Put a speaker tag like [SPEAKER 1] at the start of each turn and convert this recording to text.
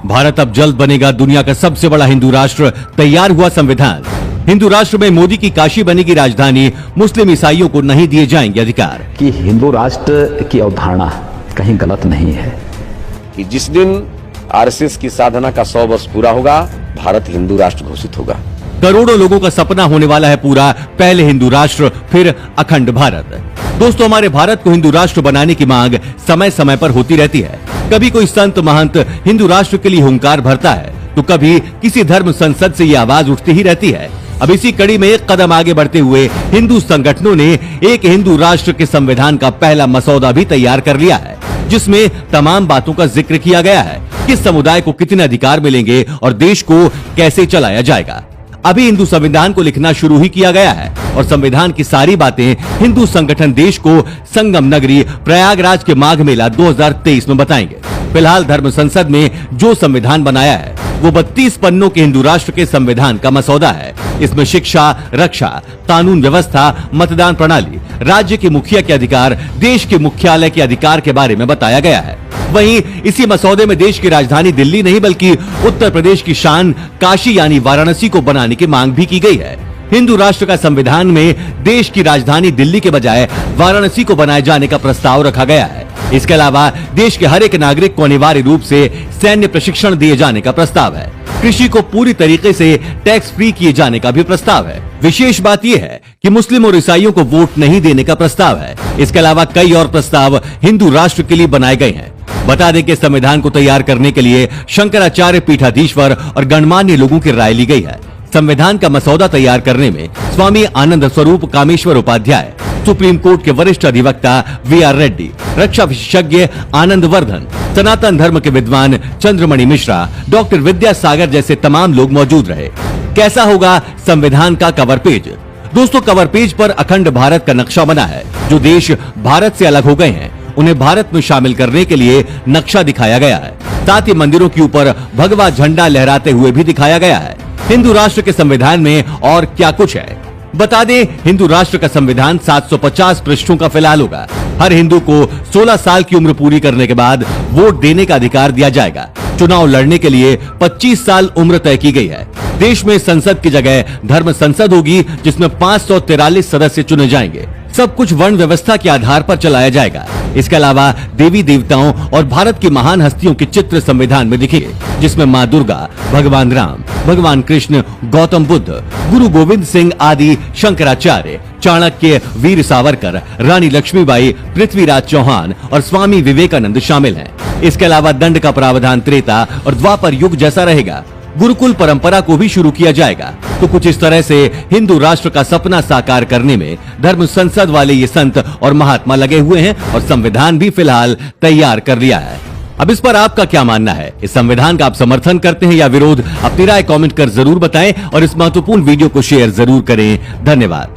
[SPEAKER 1] भारत अब जल्द बनेगा दुनिया का सबसे बड़ा हिंदू राष्ट्र, तैयार हुआ संविधान। हिंदू राष्ट्र में मोदी की काशी बनेगी राजधानी, मुस्लिम ईसाइयों को नहीं दिए जाएंगे अधिकार।
[SPEAKER 2] कि हिंदू राष्ट्र की अवधारणा कहीं गलत नहीं है
[SPEAKER 3] कि जिस दिन आरएसएस की साधना का 100 वर्ष पूरा होगा, भारत हिंदू राष्ट्र घोषित होगा।
[SPEAKER 1] करोड़ों लोगों का सपना होने वाला है पूरा, पहले हिंदू राष्ट्र फिर अखंड भारत। दोस्तों, हमारे भारत को हिंदू राष्ट्र बनाने की मांग समय समय पर होती रहती है। कभी कोई संत महंत हिंदू राष्ट्र के लिए हुंकार भरता है, तो कभी किसी धर्म संसद से ये आवाज उठती ही रहती है। अब इसी कड़ी में एक कदम आगे बढ़ते हुए हिंदू संगठनों ने एक हिंदू राष्ट्र के संविधान का पहला मसौदा भी तैयार कर लिया है, जिसमें तमाम बातों का जिक्र किया गया है। किस समुदाय को कितने अधिकार मिलेंगे और देश को कैसे चलाया जाएगा। अभी हिंदू संविधान को लिखना शुरू ही किया गया है और संविधान की सारी बातें हिंदू संगठन देश को संगम नगरी प्रयागराज के माघ मेला 2023 में बताएंगे। फिलहाल धर्म संसद में जो संविधान बनाया है वो 32 पन्नों के हिंदू राष्ट्र के संविधान का मसौदा है। इसमें शिक्षा, रक्षा, कानून व्यवस्था, मतदान प्रणाली, राज्य के मुखिया के अधिकार, देश के मुख्यालय के अधिकार के बारे में बताया गया है। वहीं इसी मसौदे में देश की राजधानी दिल्ली नहीं बल्कि उत्तर प्रदेश की शान काशी यानी वाराणसी को बनाने की मांग भी की गई है। हिंदू राष्ट्र का संविधान में देश की राजधानी दिल्ली के बजाय वाराणसी को बनाए जाने का प्रस्ताव रखा गया है। इसके अलावा देश के हर एक नागरिक को अनिवार्य रूप से सैन्य प्रशिक्षण दिए जाने का प्रस्ताव है। कृषि को पूरी तरीके से टैक्स फ्री किए जाने का भी प्रस्ताव है। विशेष बात यह है कि मुस्लिम और ईसाइयों को वोट नहीं देने का प्रस्ताव है। इसके अलावा कई और प्रस्ताव हिंदू राष्ट्र के लिए बनाए गए हैं। बता दें कि संविधान को तैयार करने के लिए शंकराचार्य पीठाधीश्वर और गणमान्य लोगों की राय ली गई है। संविधान का मसौदा तैयार करने में स्वामी आनंद स्वरूप कामेश्वर उपाध्याय, सुप्रीम कोर्ट के वरिष्ठ अधिवक्ता VR रेड्डी, रक्षा विशेषज्ञ आनंद वर्धन, सनातन धर्म के विद्वान चंद्रमणि मिश्रा, डॉक्टर विद्यासागर जैसे तमाम लोग मौजूद रहे। कैसा होगा संविधान का कवर पेज? दोस्तों, कवर पेज पर अखंड भारत का नक्शा बना है। जो देश भारत से अलग हो गए हैं उन्हें भारत में शामिल करने के लिए नक्शा दिखाया गया है। साथ ही मंदिरों के ऊपर भगवा झंडा लहराते हुए भी दिखाया गया है। हिंदू राष्ट्र के संविधान में और क्या कुछ है बता दें। हिंदू राष्ट्र का संविधान 750 पृष्ठों का फिलहाल होगा। हर हिंदू को 16 साल की उम्र पूरी करने के बाद वोट देने का अधिकार दिया जाएगा। चुनाव लड़ने के लिए 25 साल उम्र तय की गई है। देश में संसद की जगह धर्म संसद होगी, जिसमें 543 सदस्य चुने जाएंगे। सब कुछ वर्ण व्यवस्था के आधार पर चलाया जाएगा। इसके अलावा देवी देवताओं और भारत की महान हस्तियों के चित्र संविधान में दिखेंगे, जिसमें मां दुर्गा, भगवान राम, भगवान कृष्ण, गौतम बुद्ध, गुरु गोविंद सिंह आदि, शंकराचार्य, चाणक्य, वीर सावरकर, रानी लक्ष्मीबाई, पृथ्वीराज चौहान और स्वामी विवेकानंद शामिल हैं। इसके अलावा दंड का प्रावधान त्रेता और द्वापर युग जैसा रहेगा। गुरुकुल परंपरा को भी शुरू किया जाएगा। तो कुछ इस तरह से हिंदू राष्ट्र का सपना साकार करने में धर्म संसद वाले ये संत और महात्मा लगे हुए हैं और संविधान भी फिलहाल तैयार कर लिया है। अब इस पर आपका क्या मानना है? इस संविधान का आप समर्थन करते हैं या विरोध? अपनी राय कमेंट कर जरूर बताएं और इस महत्वपूर्ण वीडियो को शेयर जरूर करें। धन्यवाद।